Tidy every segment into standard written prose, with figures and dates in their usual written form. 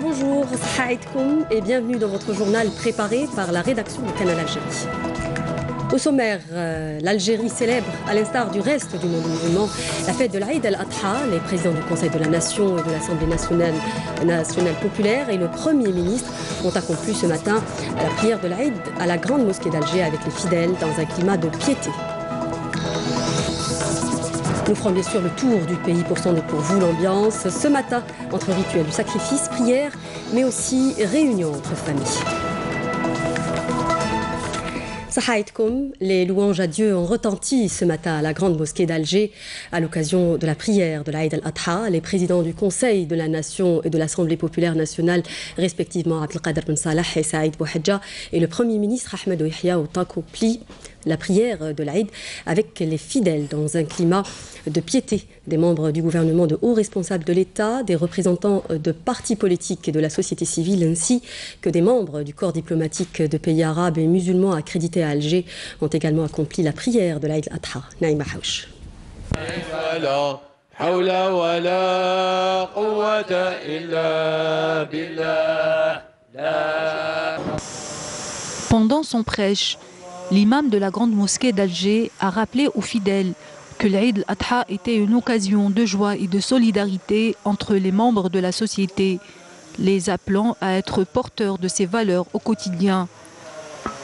bonjour, sahaïdkoum et bienvenue dans votre journal préparé par la rédaction de Canal Algérie. Au sommaire, l'Algérie célèbre, à l'instar du reste du monde musulman, la fête de l'Aïd al-Adha. Les présidents du Conseil de la Nation et de l'Assemblée nationale populaire et le Premier ministre ont accompli ce matin la prière de l'Aïd à la grande mosquée d'Alger avec les fidèles dans un climat de piété. Nous ferons bien sûr le tour du pays pour sonder pour vous l'ambiance ce matin entre rituels du sacrifice, prières, mais aussi réunions entre familles. Sahaïdkoum, les louanges à Dieu ont retenti ce matin à la grande mosquée d'Alger à l'occasion de la prière de l'Aïd al-Adha. Les présidents du Conseil de la Nation et de l'Assemblée populaire nationale, respectivement Abdelkader Ben Salah et Saïd Bouhadja, et le Premier ministre Ahmed Yahya ont accompli la prière de l'Aïd avec les fidèles dans un climat de piété. Des membres du gouvernement, de hauts responsables de l'État, des représentants de partis politiques et de la société civile, ainsi que des membres du corps diplomatique de pays arabes et musulmans accrédités à Alger ont également accompli la prière de l'Aïd al-Adha. Naïma Haouch. Pendant son prêche, l'imam de la grande mosquée d'Alger a rappelé aux fidèles que l'Aïd al-Adha était une occasion de joie et de solidarité entre les membres de la société, les appelant à être porteurs de ces valeurs au quotidien.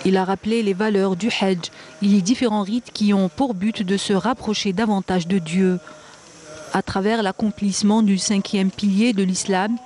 Il a rappelé les valeurs du Hajj et les différents rites qui ont pour but de se rapprocher davantage de Dieu. À travers l'accomplissement du 5e pilier de l'islam,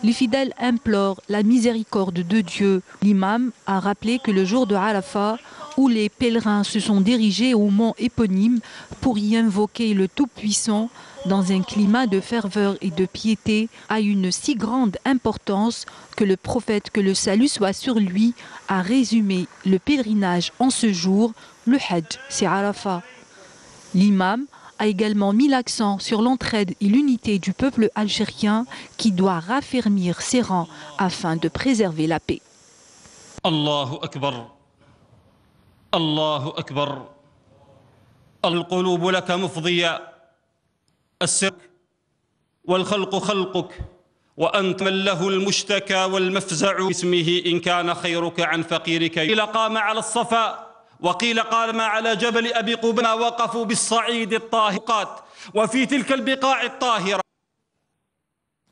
les fidèles implorent la miséricorde de Dieu. L'imam a rappelé que le jour de Arafat, où les pèlerins se sont dirigés au mont éponyme pour y invoquer le Tout-Puissant dans un climat de ferveur et de piété, a une si grande importance que le prophète, que le salut soit sur lui, a résumé le pèlerinage en ce jour, le Hajj, c'est Arafat. L'imam a également mis l'accent sur l'entraide et l'unité du peuple algérien qui doit raffermir ses rangs afin de préserver la paix. Allahu Akbar. الله أكبر القلوب لك مفضية السر والخلق خلقك وأنت من له المشتكى والمفزع اسمه إن كان خيرك عن فقيرك قيل قام على الصفا وقيل قام على جبل أبي قباء وقفوا بالصعيد الطاهقات وفي تلك البقاع الطاهرة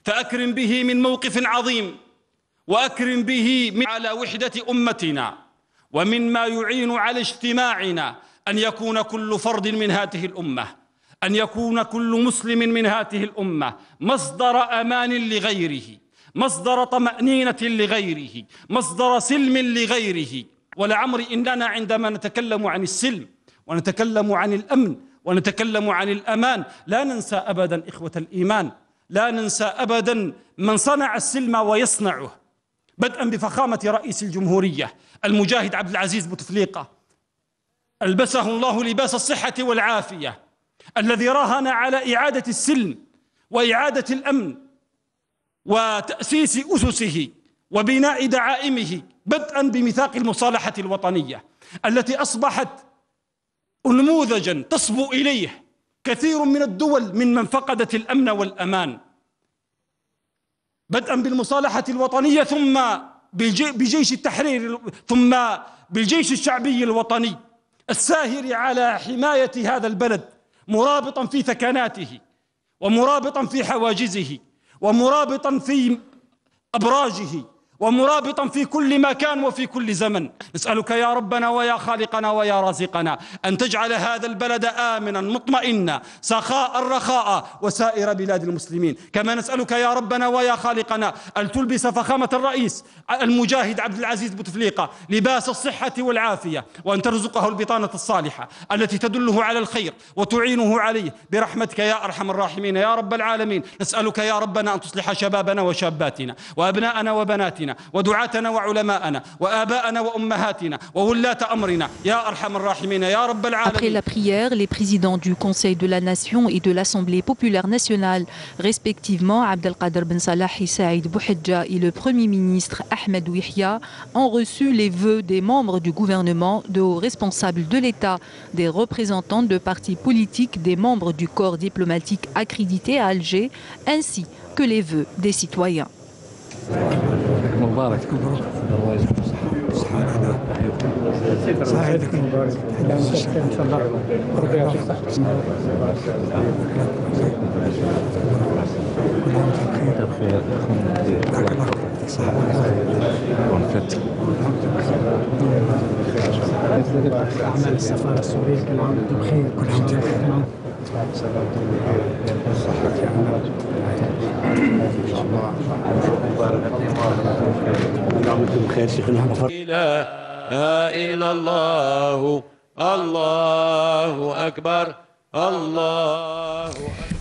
فأكرم به من موقف عظيم وأكرم به على وحدة أمتنا ومما يعين على اجتماعنا أن يكون كل فرد من هذه الأمة أن يكون كل مسلم من هذه الأمة مصدر أمان لغيره مصدر طمأنينة لغيره مصدر سلم لغيره ولعمر إننا عندما نتكلم عن السلم ونتكلم عن الأمن ونتكلم عن الأمان لا ننسى أبدا إخوة الإيمان لا ننسى أبدا من صنع السلم ويصنعه بدءا بفخامة رئيس الجمهورية المجاهد عبد العزيز بوتفليقة ألبسه الله لباس الصحة والعافية الذي راهن على إعادة السلم وإعادة الأمن وتأسيس أسسه وبناء دعائمه بدءا بميثاق المصالحة الوطنية التي أصبحت نموذجا تصبو إليه كثير من الدول من فقدت الأمن والأمان بدءا بالمصالحة الوطنية ثم بجيش التحرير ثم بالجيش الشعبي الوطني الساهر على حماية هذا البلد مرابطا في ثكناته ومرابطا في حواجزه ومرابطا في أبراجه ومرابطا في كل مكان وفي كل زمن نسألك يا ربنا ويا خالقنا ويا رازقنا أن تجعل هذا البلد آمنا مطمئنا سخاء رخاء وسائر بلاد المسلمين كما نسألك يا ربنا ويا خالقنا أن تلبس فخامة الرئيس المجاهد عبد العزيز بوتفليقة لباس الصحة والعافية وأن ترزقه البطانة الصالحة التي تدله على الخير وتعينه عليه برحمتك يا أرحم الراحمين يا رب العالمين نسألك يا ربنا أن تصلح شبابنا وشاباتنا وأبناءنا وبناتنا ودعاتنا وعلماءنا وآباءنا وأمهاتنا وولاة أمرنا يا أرحم الراحمين يا رب العالمين. Après la prière, les présidents du Conseil de la Nation et de l'Assemblée populaire nationale, respectivement Abdelkader Ben Salah et Saïd Bouhadja et le Premier ministre Ahmed Yahya, ont reçu les vœux des membres du gouvernement, de hauts responsables de l'État, des représentants de partis politiques, des membres du corps diplomatique accrédité à Alger, ainsi que les vœux des citoyens. مبارك مبروك صحيح مبارك ان شاء الله ربي يعطيك أعمال السفارة السورية كل عام وأنتم بخير كل عام وأنتم بخير لا إله إلا الله الله أكبر الله.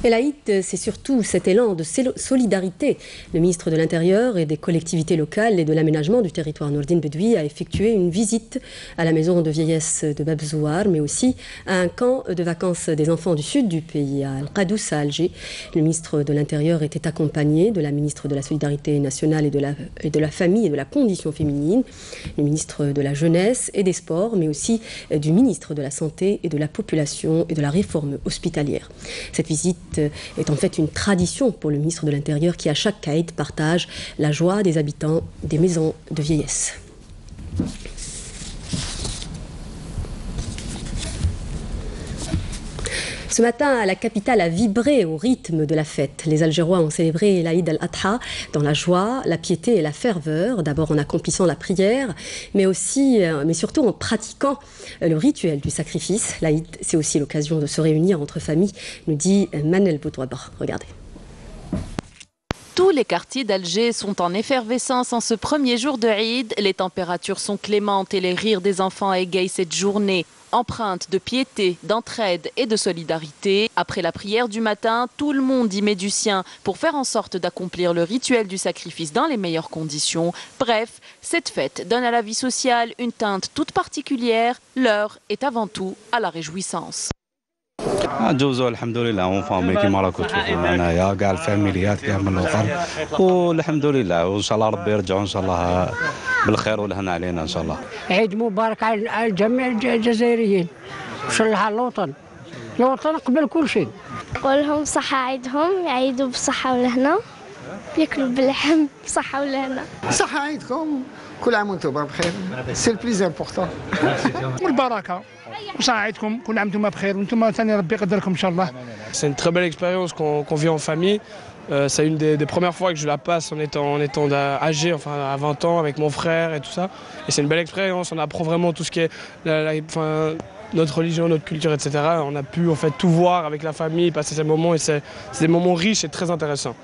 Et l'Aïd, c'est surtout cet élan de solidarité. Le ministre de l'Intérieur et des collectivités locales et de l'aménagement du territoire Nourdine Bedoui a effectué une visite à la maison de vieillesse de Bab Zouar, mais aussi à un camp de vacances des enfants du sud du pays, à Al-Qadous, à Alger. Le ministre de l'Intérieur était accompagné de la ministre de la Solidarité nationale et de la Famille et de la Condition féminine, le ministre de la Jeunesse et des Sports, mais aussi du ministre de la Santé et de la Population et de la Réforme hospitalière. Cette visite est en fait une tradition pour le ministre de l'Intérieur qui à chaque Aïd partage la joie des habitants des maisons de vieillesse. Ce matin, la capitale a vibré au rythme de la fête. Les Algérois ont célébré l'Aïd al-Adha dans la joie, la piété et la ferveur, d'abord en accomplissant la prière, mais surtout en pratiquant le rituel du sacrifice. L'Aïd, c'est aussi l'occasion de se réunir entre familles, nous dit Manel Boudouabar. Regardez. Tous les quartiers d'Alger sont en effervescence en ce premier jour de Eid. Les températures sont clémentes et les rires des enfants égayent cette journée. Empreinte de piété, d'entraide et de solidarité. Après la prière du matin, tout le monde y met du sien pour faire en sorte d'accomplir le rituel du sacrifice dans les meilleures conditions. Bref, cette fête donne à la vie sociale une teinte toute particulière. L'heure est avant tout à la réjouissance. نجوزو الحمد لله اون فامي كيما راكم تشوفوا هنايا كاع الفاميليات كاع من الاخر والحمد لله وان شاء الله ربي يرجعوا ان شاء الله بالخير والهنا علينا ان شاء الله. عيد مبارك على جميع الجزائريين ان شاء الله على الوطن. الوطن قبل كل شيء. نقول لهم صحة عيدهم يعيدوا بالصحة والهنا ياكلوا باللحم بصحة والهنا. صحة عيدكم كل عام وانتم بخير سي البليز امبورطون. والبركة وصحة عيدكم كل عام وانتم بخير وانتم ثاني ربي يقدركم ان شاء الله. C'est une très belle expérience qu'on vit en famille. C'est une des premières fois que je la passe en étant âgé, enfin à 20 ans, avec mon frère et tout ça. Et c'est une belle expérience, on apprend vraiment tout ce qui est notre religion, notre culture, etc. On a pu en fait tout voir avec la famille, passer ces moments et c'est des moments riches et très intéressants.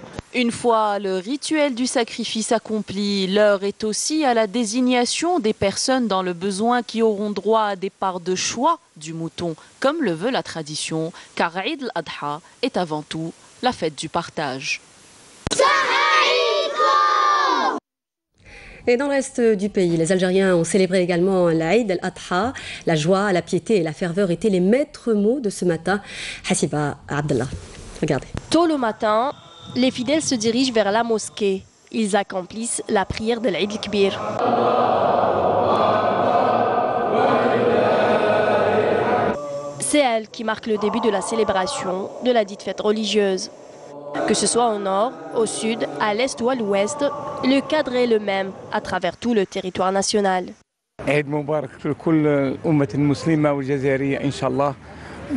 Une fois le rituel du sacrifice accompli, l'heure est aussi à la désignation des personnes dans le besoin qui auront droit à des parts de choix du mouton, comme le veut la tradition, car Eid al-Adha est avant tout la fête du partage. Et dans le reste du pays, les Algériens ont célébré également l'Aïd al-Adha. La joie, la piété et la ferveur étaient les maîtres mots de ce matin. Hassiba Abdallah, regardez. Tôt le matin, les fidèles se dirigent vers la mosquée. Ils accomplissent la prière de l'Aïd al-Kbir. C'est elle qui marque le début de la célébration de la dite fête religieuse. Que ce soit au nord, au sud, à l'est ou à l'ouest, le cadre est le même à travers tout le territoire national. عيد مبارك لكل الأمة المسلمة والجزائرية إن شاء الله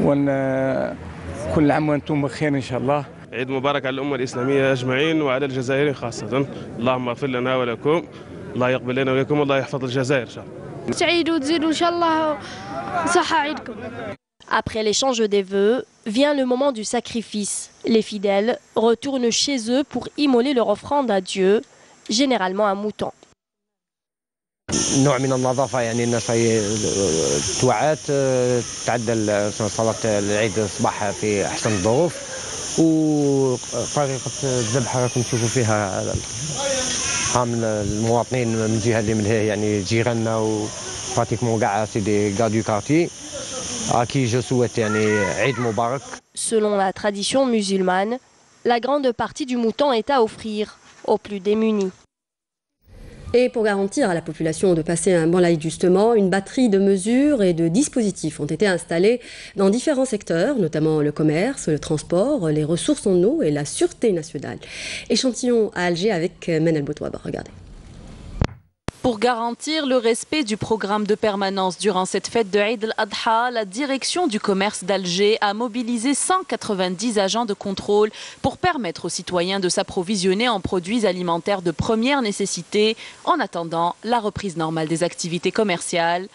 وكل عام وأنتم بخير إن شاء الله. عيد مبارك على الأمة الإسلامية أجمعين وعلى الجزائر خاصة. اللهم اغفر لنا ولكم. الله يقبل لنا ولكم والله يحفظ الجزائر إن شاء الله. تعيدوا تزيدوا إن شاء الله صحة عيدكم. Après l'échange des vœux, vient le moment du sacrifice. Les fidèles retournent chez eux pour immoler leur offrande à Dieu, généralement un mouton. نوع من النظافة يعني الناس توعات تعدى صلاة العيد الصباح في أحسن الظروف وطريقة الذبح راكم تشوفوا فيها من المواطنين من الجهة اللي من هي يعني جيراننا وبراتيكمون كاع سيدي كاع دو كارتي à qui je souhaite Eid Mubarak. Selon la tradition musulmane, la grande partie du mouton est à offrir aux plus démunis. Et pour garantir à la population de passer un bon Aïd justement, une batterie de mesures et de dispositifs ont été installés dans différents secteurs, notamment le commerce, le transport, les ressources en eau et la sûreté nationale. Échantillon à Alger avec Manal Boutouaba. Regardez. Pour garantir le respect du programme de permanence durant cette fête de Eid al-Adha, la direction du commerce d'Alger a mobilisé 190 agents de contrôle pour permettre aux citoyens de s'approvisionner en produits alimentaires de première nécessité en attendant la reprise normale des activités commerciales.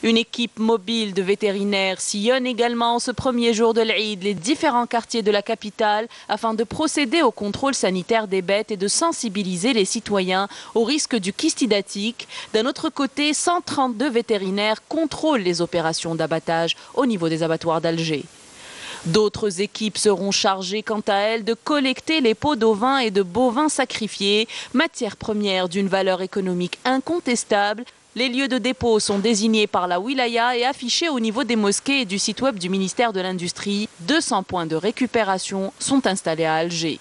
Une équipe mobile de vétérinaires sillonne également ce premier jour de l'Eid les différents quartiers de la capitale afin de procéder au contrôle sanitaire des bêtes et de sensibiliser les citoyens au risque du kyste hydatique. D'un autre côté, 132 vétérinaires contrôlent les opérations d'abattage au niveau des abattoirs d'Alger. D'autres équipes seront chargées quant à elles de collecter les peaux d'ovins et de bovins sacrifiés, matière première d'une valeur économique incontestable. Les lieux de dépôt sont désignés par la wilaya et affichés au niveau des mosquées et du site web du ministère de l'Industrie. 200 points de récupération sont installés à Alger.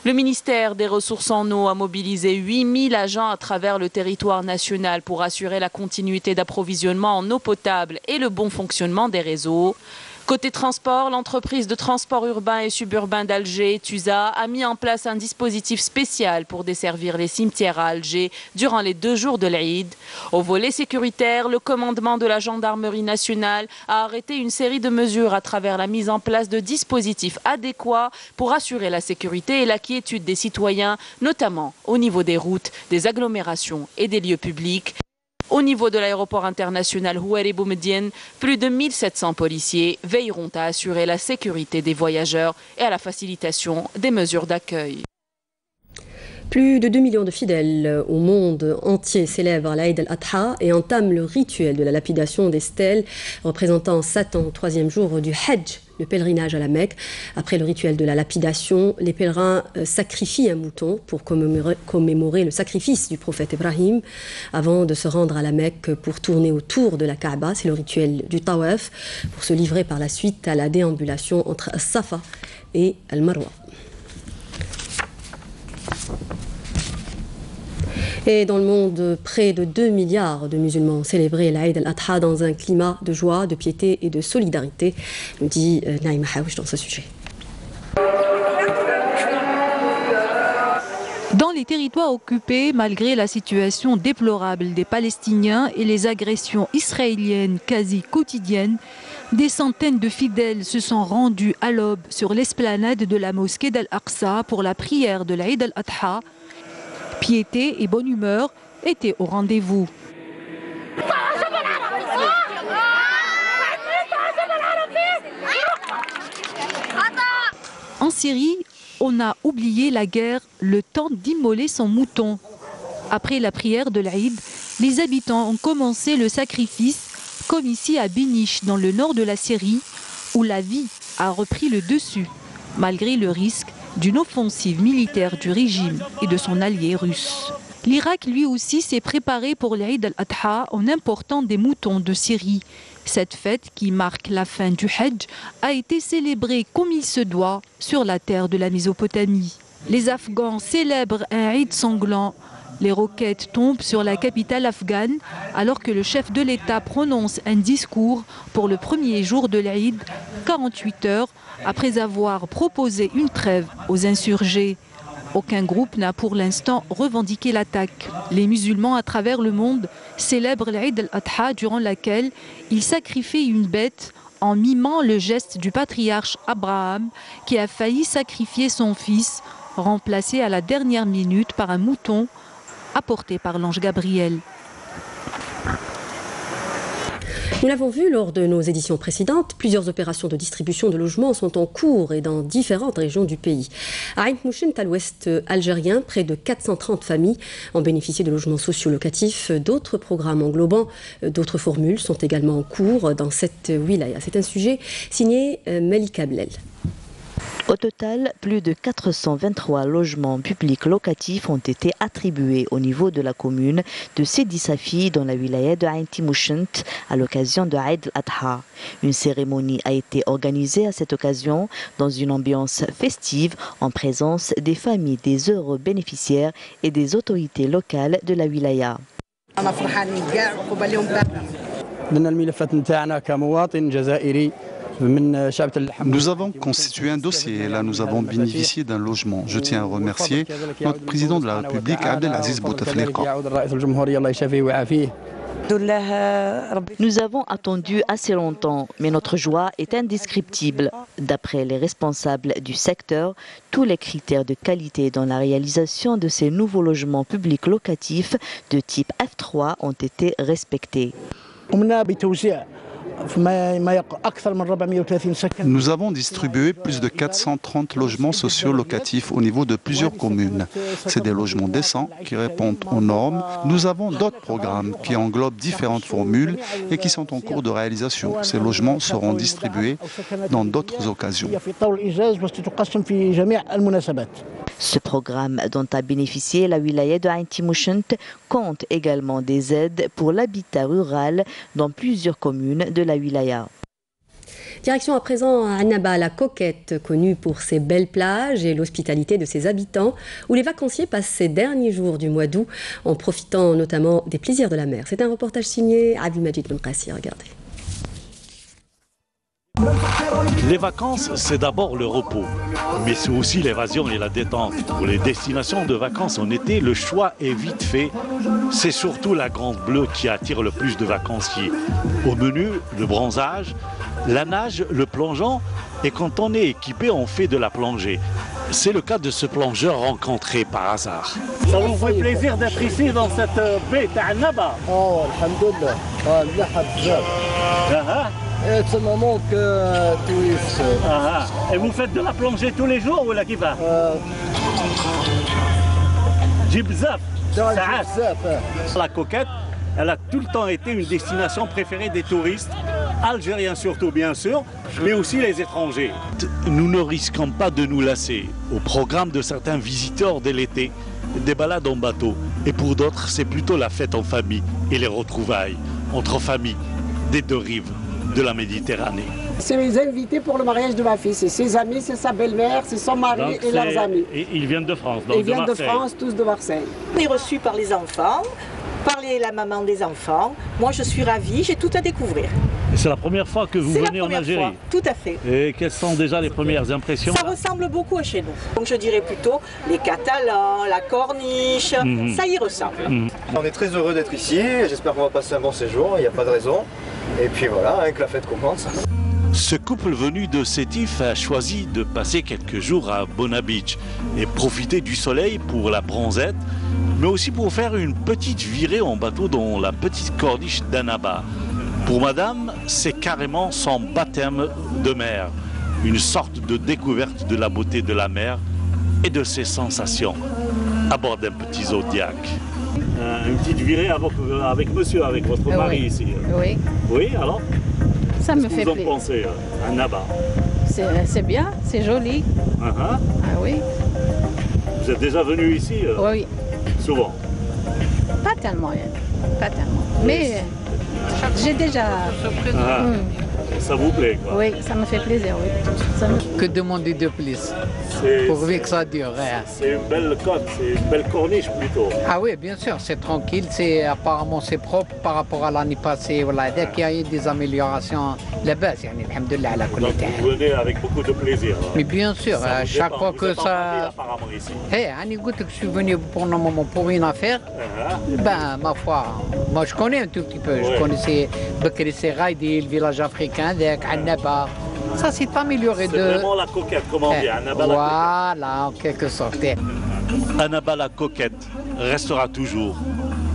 Le ministère des Ressources en eau a mobilisé 8000 agents à travers le territoire national pour assurer la continuité d'approvisionnement en eau potable et le bon fonctionnement des réseaux. Côté transport, l'entreprise de transport urbain et suburbain d'Alger, TUSA, a mis en place un dispositif spécial pour desservir les cimetières à Alger durant les 2 jours de l'Eid. Au volet sécuritaire, le commandement de la gendarmerie nationale a arrêté une série de mesures à travers la mise en place de dispositifs adéquats pour assurer la sécurité et la quiétude des citoyens, notamment au niveau des routes, des agglomérations et des lieux publics. Au niveau de l'aéroport international Houari Boumediene, plus de 1700 policiers veilleront à assurer la sécurité des voyageurs et à la facilitation des mesures d'accueil. Plus de 2 millions de fidèles au monde entier célèbrent l'Aïd al-Adha et entament le rituel de la lapidation des stèles représentant Satan au 3e jour du Hajj, le pèlerinage à la Mecque. Après le rituel de la lapidation, les pèlerins sacrifient un mouton pour commémorer le sacrifice du prophète Ibrahim avant de se rendre à la Mecque pour tourner autour de la Kaaba. C'est le rituel du Tawaf pour se livrer par la suite à la déambulation entre As-Safa et Al-Marwa. Et dans le monde, près de 2 milliards de musulmans ont célébré l'Aïd al-Adha dans un climat de joie, de piété et de solidarité, nous dit Naïma Haouch dans ce sujet. Dans les territoires occupés, malgré la situation déplorable des Palestiniens et les agressions israéliennes quasi quotidiennes, des centaines de fidèles se sont rendus à l'aube sur l'esplanade de la mosquée d'Al-Aqsa pour la prière de l'Aïd al-Adha. Piété et bonne humeur étaient au rendez-vous. En Syrie, on a oublié la guerre, le temps d'immoler son mouton. Après la prière de l'Aïd, les habitants ont commencé le sacrifice, comme ici à Binish, dans le nord de la Syrie, où la vie a repris le dessus, malgré le risque d'une offensive militaire du régime et de son allié russe. L'Irak, lui aussi, s'est préparé pour l'Aïd al-Adha en important des moutons de Syrie. Cette fête, qui marque la fin du Hajj, a été célébrée comme il se doit sur la terre de la Mésopotamie. Les Afghans célèbrent un Eid sanglant. Les roquettes tombent sur la capitale afghane alors que le chef de l'État prononce un discours pour le premier jour de l'Aïd, 48 heures après avoir proposé une trêve aux insurgés. Aucun groupe n'a pour l'instant revendiqué l'attaque. Les musulmans à travers le monde célèbrent l'Aïd al-Adha durant laquelle ils sacrifient une bête en mimant le geste du patriarche Abraham qui a failli sacrifier son fils, remplacé à la dernière minute par un mouton apporté par l'ange Gabriel. Nous l'avons vu lors de nos éditions précédentes, plusieurs opérations de distribution de logements sont en cours et dans différentes régions du pays. À Ain Mouchent, à l'ouest algérien, près de 430 familles ont bénéficié de logements sociaux locatifs. D'autres programmes englobant d'autres formules sont également en cours dans cette wilaya. C'est un sujet signé Malika Blel. Au total, plus de 423 logements publics locatifs ont été attribués au niveau de la commune de Sidi Safi dans la wilaya de Ain Timouchent à l'occasion de Eid al-Adha. Une cérémonie a été organisée à cette occasion dans une ambiance festive en présence des familles des heureux bénéficiaires et des autorités locales de la wilaya. Nous avons constitué un dossier et là nous avons bénéficié d'un logement. Je tiens à remercier notre président de la République, Abdelaziz Bouteflika. Nous avons attendu assez longtemps, mais notre joie est indescriptible. D'après les responsables du secteur, tous les critères de qualité dans la réalisation de ces nouveaux logements publics locatifs de type F3 ont été respectés. Nous avons distribué plus de 430 logements sociaux locatifs au niveau de plusieurs communes. C'est des logements décents qui répondent aux normes. Nous avons d'autres programmes qui englobent différentes formules et qui sont en cours de réalisation. Ces logements seront distribués dans d'autres occasions. Ce programme dont a bénéficié la wilaya de Ain Timouchent compte également des aides pour l'habitat rural dans plusieurs communes de la wilaya. Direction à présent à Annaba, la Coquette, connue pour ses belles plages et l'hospitalité de ses habitants, où les vacanciers passent ces derniers jours du mois d'août en profitant notamment des plaisirs de la mer. C'est un reportage signé Abdelmajid Benqassi, regardez. Les vacances, c'est d'abord le repos, mais c'est aussi l'évasion et la détente. Pour les destinations de vacances en été, le choix est vite fait. C'est surtout la Grande Bleue qui attire le plus de vacanciers. Au menu, le bronzage, la nage, le plongeon, et quand on est équipé, on fait de la plongée. C'est le cas de ce plongeur rencontré par hasard. Ça vous fait plaisir d'être ici dans cette baie d'Annaba? Oh, alhamdoulilah. C'est un moment que touriste. Et vous faites de la plongée tous les jours ou la qui va? La Coquette, elle a tout le temps été une destination préférée des touristes, algériens surtout bien sûr, mais aussi les étrangers. Nous ne risquons pas de nous lasser. Au programme de certains visiteurs dès l'été, des balades en bateau. Et pour d'autres, c'est plutôt la fête en famille et les retrouvailles entre familles des deux rives de la Méditerranée. C'est les invités pour le mariage de ma fille. C'est ses amis, c'est sa belle-mère, c'est son mari Donc et leurs amis. Et ils viennent de France, donc ils viennent de France, tous de Marseille. On est reçus par les enfants, par la maman des enfants. Moi, je suis ravie, j'ai tout à découvrir. Et c'est la première fois que vous venez en Algérie? Fois, tout à fait. Et quelles sont déjà les premières impressions? Ça ressemble beaucoup à chez nous. Donc je dirais plutôt les Catalans, la Corniche, ça y ressemble. On est très heureux d'être ici, j'espère qu'on va passer un bon séjour, il n'y a pas de raison. Et puis voilà, que la fête commence. Ce couple venu de Sétif a choisi de passer quelques jours à Bona Beach et profiter du soleil pour la bronzette, mais aussi pour faire une petite virée en bateau dans la petite corniche d'Annaba. Pour madame, c'est carrément son baptême de mer, une sorte de découverte de la beauté de la mer et de ses sensations à bord d'un petit Zodiac. Une petite virée avec monsieur, avec votre mari ici. Oui. Oui, alors? Ça me fait plaisir. Qu'est-ce que vous en pensez, Annaba? C'est bien, c'est joli. Ah oui. Vous êtes déjà venu ici? Oui. Souvent? Pas tellement, pas tellement. Mais j'ai déjà... Ça vous plaît, quoi? Oui, ça me fait plaisir, oui. Que demander de plus? Pourvu que ça dure. C'est une belle côte, c'est une belle corniche plutôt. Ah oui, bien sûr, c'est tranquille, apparemment c'est propre par rapport à l'année passée. Voilà, dès qu'il y a eu des améliorations, la base, alhamdoulilah, à la qualité. Vous venez avec beaucoup de plaisir. Mais bien sûr, à chaque fois que ça... Je suis venu pour le moment pour une affaire. Ben, ma foi, moi je connais un tout petit peu. Je connaissais Bekri Serraïdi, le village africain, avec Annaba. Ça s'est amélioré de... C'est vraiment la Coquette, comme on dit, Annaba la Coquette. Voilà, en quelque sorte. Annaba la Coquette restera toujours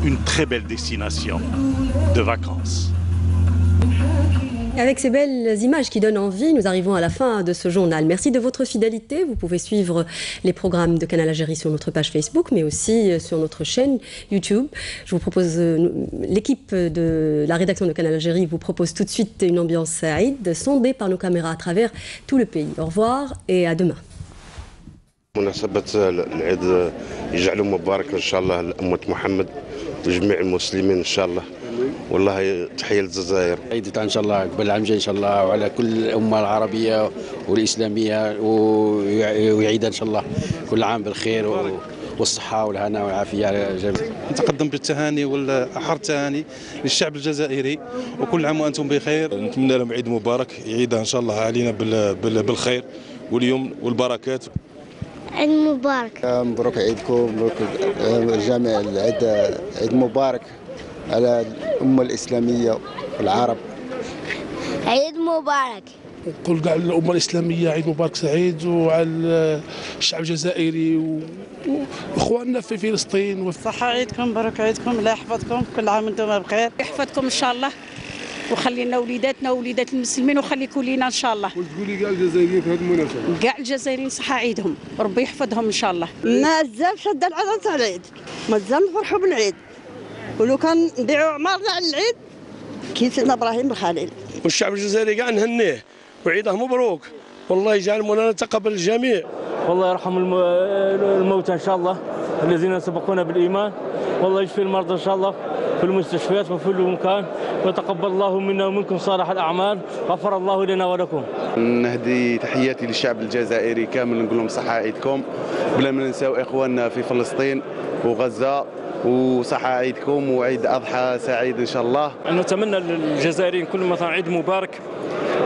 une très belle destination de vacances. Avec ces belles images qui donnent envie, nous arrivons à la fin de ce journal. Merci de votre fidélité. Vous pouvez suivre les programmes de Canal Algérie sur notre page Facebook, mais aussi sur notre chaîne YouTube. Je vous propose, l'équipe de la rédaction de Canal Algérie vous propose tout de suite une ambiance Aïd, sondée par nos caméras à travers tout le pays. Au revoir et à demain. مناسبة العيد يجعله مبارك إن شاء الله لأمة محمد وجميع المسلمين إن شاء الله. والله تحية للجزائر. عيد إن شاء الله قبل العام الجاي إن شاء الله وعلى كل الأمة العربية والإسلامية ويعيد إن شاء الله كل عام بالخير والصحة والهنا والعافية على الجميع. نتقدم بالتهاني والأحر التهاني للشعب الجزائري وكل عام وأنتم بخير. نتمنى لهم عيد مبارك يعيدها إن شاء الله علينا بالخير واليوم والبركات. عيد مبارك. مبروك عيدكم، مبروك الجميع. عيد مبارك على الأمة الإسلامية والعرب. عيد مبارك. نقول كاع الأمة الإسلامية عيد مبارك سعيد، وعلى الشعب الجزائري وإخواننا في فلسطين. صحة عيدكم، مبروك عيدكم، الله يحفظكم، كل عام وانتم بخير. يحفظكم إن شاء الله وخلي لنا وليداتنا ووليدات المسلمين وخليكم لينا ان شاء الله. وتقولي كاع الجزائريين في هذه المناسبه؟ كاع الجزائريين صحة عيدهم، ربي يحفظهم ان شاء الله. مازال شاده العدد تاع العيد، مازال نفرحوا بالعيد، ولو كان نبيعوا عمارنا على العيد كي سيدنا ابراهيم الخليل. والشعب الجزائري كاع نهنيه وعيده مبروك، والله يجعل مولانا تقبل الجميع. والله يرحم الموتى ان شاء الله الذين سبقونا بالايمان، والله يشفي المرضى ان شاء الله في المستشفيات وفي كل مكان، وتقبل الله منا ومنكم صالح الأعمال، غفر الله لنا ولكم. نهدي تحياتي للشعب الجزائري كامل، نقول لهم صحة عيدكم، بلا ما ننساو إخواننا في فلسطين وغزة، وصحة عيدكم وعيد أضحى سعيد إن شاء الله. نتمنى للجزائريين كل مثلا عيد مبارك،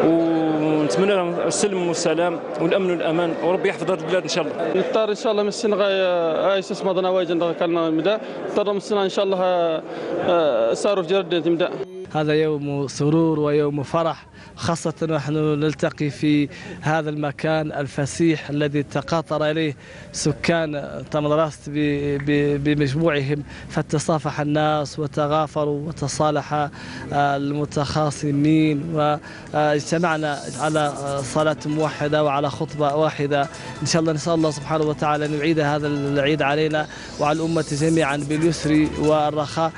ونتمنى لهم السلم والسلام والامن والامان، وربي يحفظ هذه البلاد ان شاء الله. نختار ان شاء الله من السنه ايسس مدنا واجن كان مدى نختار من السنه ان شاء الله صاروا في جرد مدى. هذا يوم سرور ويوم فرح، خاصة نحن نلتقي في هذا المكان الفسيح الذي تقاطر إليه سكان تمنراست بمجموعهم، فتصافح الناس وتغافروا وتصالح المتخاصمين، واجتمعنا على صلاة واحدة وعلى خطبة واحدة. إن شاء الله نسأل الله سبحانه وتعالى أن يعيد هذا العيد علينا وعلى الأمة جميعا باليسر والرخاء.